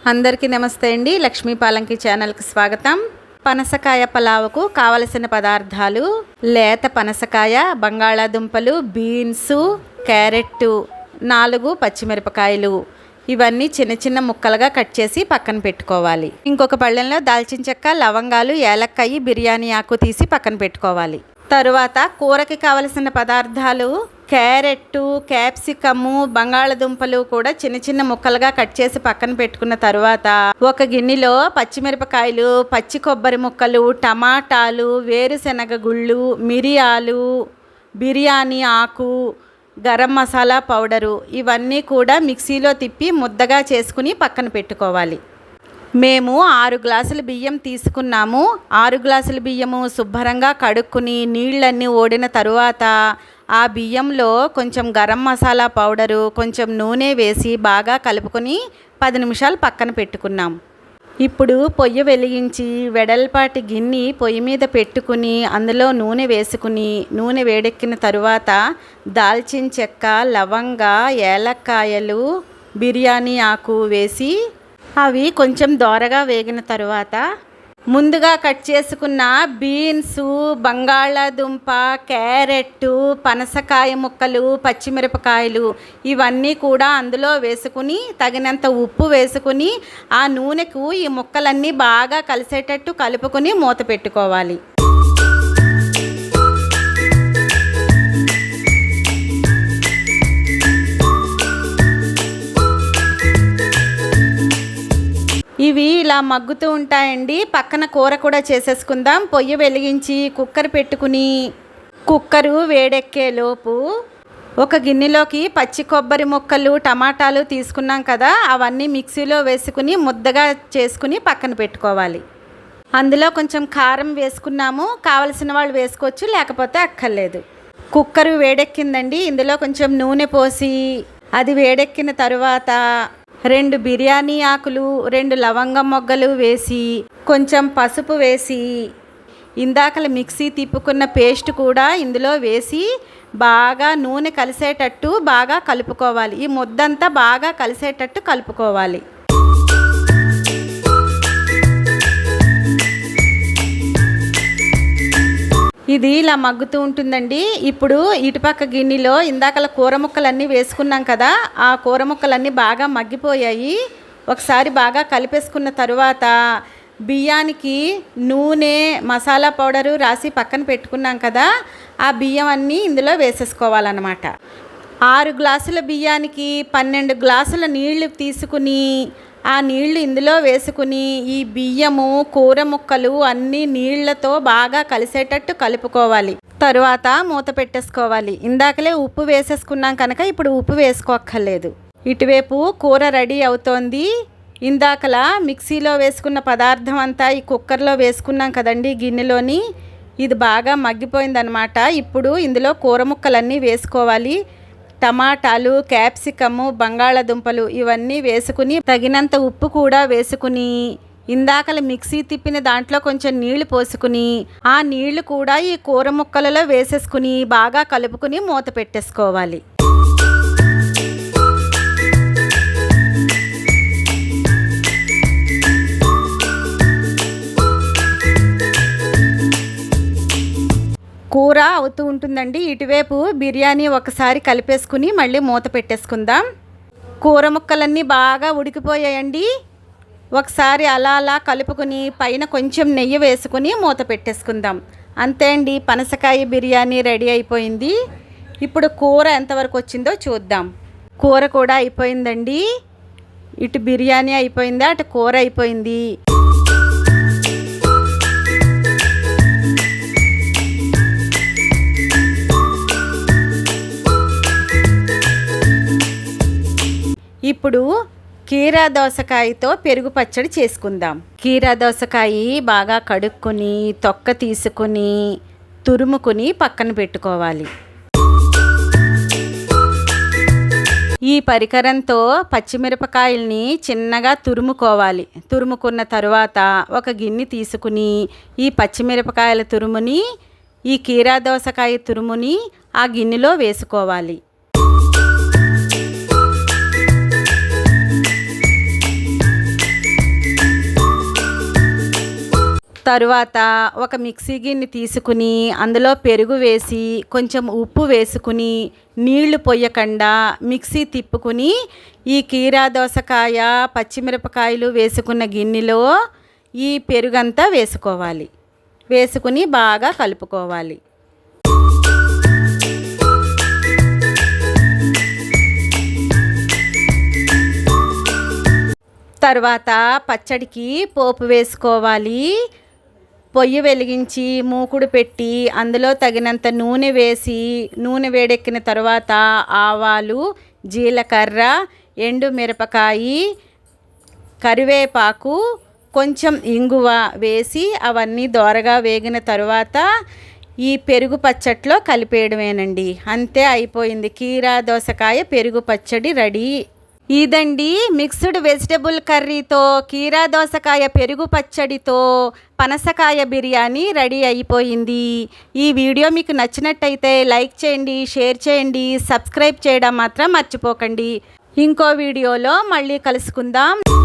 అందరికీ నమస్తే అండి. లక్ష్మీ పాలంకి ఛానల్కి స్వాగతం. పనసకాయ పలావుకు కావలసిన పదార్థాలు: లేత పనసకాయ, బంగాళాదుంపలు, బీన్స్, క్యారెట్, 4 పచ్చిమిరపకాయలు. ఇవన్నీ చిన్న చిన్న ముక్కలుగా కట్ చేసి పక్కన పెట్టుకోవాలి. ఇంకొక పళ్ళెంలో దాల్చిన చెక్క, లవంగాలు, ఏలక్కాయి, బిర్యానీ ఆకు తీసి పక్కన పెట్టుకోవాలి. తరువాత కూరకి కావలసిన పదార్థాలు: క్యారెట్, క్యాప్సికము, బంగాళదుంపలు కూడా చిన్న చిన్న ముక్కలుగా కట్ చేసి పక్కన పెట్టుకున్న తర్వాత ఒక గిన్నెలో పచ్చిమిరపకాయలు, పచ్చి కొబ్బరి ముక్కలు, టమాటాలు, వేరుశనగ గుళ్ళు, మిరియాలు, బిర్యానీ ఆకు, గరం మసాలా పౌడరు ఇవన్నీ కూడా మిక్సీలో తిప్పి ముద్దగా చేసుకుని పక్కన పెట్టుకోవాలి. మేము 6 గ్లాసుల బియ్యం తీసుకున్నాము. 6 గ్లాసుల బియ్యము శుభ్రంగా కడుక్కుని నీళ్ళన్నీ ఓడిన తరువాత ఆ బియ్యంలో కొంచెం గరం మసాలా పౌడరు, కొంచెం నూనె వేసి బాగా కలుపుకొని 10 నిమిషాలు పక్కన పెట్టుకున్నాం. ఇప్పుడు పొయ్యి వెలిగించి వెడల్పాటి గిన్నె పొయ్యి మీద పెట్టుకుని అందులో నూనె వేసుకుని నూనె వేడెక్కిన తరువాత దాల్చిన చెక్క, లవంగ, ఏలక్కాయలు, బిర్యానీ ఆకు వేసి అవి కొంచెం దోరగా వేగిన తరువాత ముందుగా కట్ చేసుకున్న బీన్స్, బంగాళాదుంప, క్యారెట్, పనసకాయ ముక్కలు, పచ్చిమిరపకాయలు ఇవన్నీ కూడా అందులో వేసుకుని తగినంత ఉప్పు వేసుకుని ఆ నూనెకు ఈ ముక్కలన్నీ బాగా కలిసేటట్టు కలుపుకొని మూత పెట్టుకోవాలి. ఇవి ఇలా మగ్గుతూ ఉంటాయండి. పక్కన కూర కూడా చేసేసుకుందాం. పొయ్యి వెలిగించి కుక్కర్ పెట్టుకుని కుక్కరు వేడెక్కేలోపు ఒక గిన్నెలోకి పచ్చి కొబ్బరి ముక్కలు, టమాటాలు తీసుకున్నాం కదా, అవన్నీ మిక్సీలో వేసుకుని ముద్దగా చేసుకుని పక్కన పెట్టుకోవాలి. అందులో కొంచెం కారం వేసుకున్నాము. కావలసిన వాళ్ళు వేసుకోవచ్చు, లేకపోతే అక్కర్లేదు. కుక్కరు వేడెక్కిందండి. ఇందులో కొంచెం నూనె పోసి అది వేడెక్కిన తరువాత 2 బిర్యానీ ఆకులు, 2 లవంగం మొగ్గలు వేసి కొంచెం పసుపు వేసి ఇందాకల మిక్సీ తిప్పుకున్న పేస్ట్ కూడా ఇందులో వేసి బాగా నూనె కలిసేటట్టు బాగా కలుపుకోవాలి. ఈ ముద్దంతా బాగా కలిసేటట్టు కలుపుకోవాలి. ఇది ఇలా మగ్గుతూ ఉంటుందండి. ఇప్పుడు ఇటుపక్క గిన్నెలో ఇందాకల కూర ముక్కలన్నీ వేసుకున్నాం కదా, ఆ కూర ముక్కలన్నీ బాగా మగ్గిపోయాయి. ఒకసారి బాగా కలిపేసుకున్న తరువాత బియ్యానికి నూనె, మసాలా పౌడరు రాసి పక్కన పెట్టుకున్నాం కదా, ఆ బియ్యం అన్నీ ఇందులో వేసేసుకోవాలన్నమాట. 6 గ్లాసుల బియ్యానికి 12 గ్లాసుల నీళ్లు తీసుకుని ఆ నీళ్లు ఇందులో వేసుకుని ఈ బియ్యము, కూర ముక్కలు అన్నీ నీళ్లతో బాగా కలిసేటట్టు కలుపుకోవాలి. తరువాత మూత పెట్టేసుకోవాలి. ఇందాకలే ఉప్పు వేసేసుకున్నాం కనుక ఇప్పుడు ఉప్పు వేసుకోక్కర్లేదు. ఇటువైపు కూర రెడీ అవుతోంది. ఇందాకల మిక్సీలో వేసుకున్న పదార్థం అంతా ఈ కుక్కర్లో వేసుకున్నాం కదండి గిన్నెలోని. ఇది బాగా మగ్గిపోయిందనమాట. ఇప్పుడు ఇందులో కూర ముక్కలన్నీ వేసుకోవాలి. టమాటాలు, క్యాప్సికము, బంగాళాదుంపలు ఇవన్నీ వేసుకుని తగినంత ఉప్పు కూడా వేసుకుని ఇందాకల మిక్సీ తిప్పిన దాంట్లో కొంచెం నీళ్లు పోసుకుని ఆ నీళ్లు కూడా ఈ కూర ముక్కలలో వేసేసుకుని బాగా కలుపుకుని మూత పెట్టేసుకోవాలి. కూర అవుతూ ఉంటుందండి. ఇటువైపు బిర్యానీ ఒకసారి కలిపేసుకుని మళ్ళీ మూత పెట్టేసుకుందాం. కూర ముక్కలన్నీ బాగా ఉడికిపోయాయండి. ఒకసారి అలా అలా కలుపుకొని పైన కొంచెం నెయ్యి వేసుకుని మూత పెట్టేసుకుందాం. అంతే అండి, పనసకాయ బిర్యానీ రెడీ అయిపోయింది. ఇప్పుడు కూర ఎంతవరకు వచ్చిందో చూద్దాం. కూర కూడా అయిపోయిందండి. ఇటు బిర్యానీ అయిపోయింది, అటు కూర అయిపోయింది. ఇప్పుడు కీరా దోసకాయతో పెరుగు పచ్చడి చేసుకుందాం. కీరా దోసకాయ బాగా కడుక్కొని తొక్క తీసుకుని తురుముకుని పక్కన పెట్టుకోవాలి. ఈ పరికరంతో పచ్చిమిరపకాయల్ని చిన్నగా తురుముకోవాలి. తురుముకున్న తరువాత ఒక గిన్నె తీసుకుని ఈ పచ్చిమిరపకాయల తురుముని, ఈ కీరా దోసకాయ తురుముని ఆ గిన్నెలో వేసుకోవాలి. తరువాత ఒక మిక్సీ గిన్నె తీసుకుని అందులో పెరుగు వేసి కొంచెం ఉప్పు వేసుకుని నీళ్లు పొయ్యకుండా మిక్సీ తిప్పుకుని ఈ కీరా దోసకాయ పచ్చిమిరపకాయలు వేసుకున్న గిన్నెలో ఈ పెరుగంతా వేసుకోవాలి. వేసుకుని బాగా కలుపుకోవాలి. తర్వాత పచ్చడికి పోపు వేసుకోవాలి. పొయ్యి వెలిగించి మూకుడు పెట్టి అందులో తగినంత నూనె వేసి నూనె వేడెక్కిన తర్వాత ఆవాలు, జీలకర్ర, ఎండుమిరపకాయి, కరివేపాకు, కొంచెం ఇంగువ వేసి అవన్నీ దోరగా వేగిన తర్వాత ఈ పెరుగు పచ్చట్లో కలిపేయడమేనండి. అంతే, అయిపోయింది. కీరా దోసకాయ పెరుగు పచ్చడి రెడీ. ఇదండి మిక్స్డ్ వెజిటబుల్ కర్రీతో కీరా దోసకాయ పెరుగు పచ్చడితో పనసకాయ బిర్యానీ రెడీ అయిపోయింది. ఈ వీడియో మీకు నచ్చినట్టయితే లైక్ చేయండి, షేర్ చేయండి, సబ్స్క్రైబ్ చేయడం మాత్రం మర్చిపోకండి. ఇంకో వీడియోలో మళ్ళీ కలుసుకుందాం.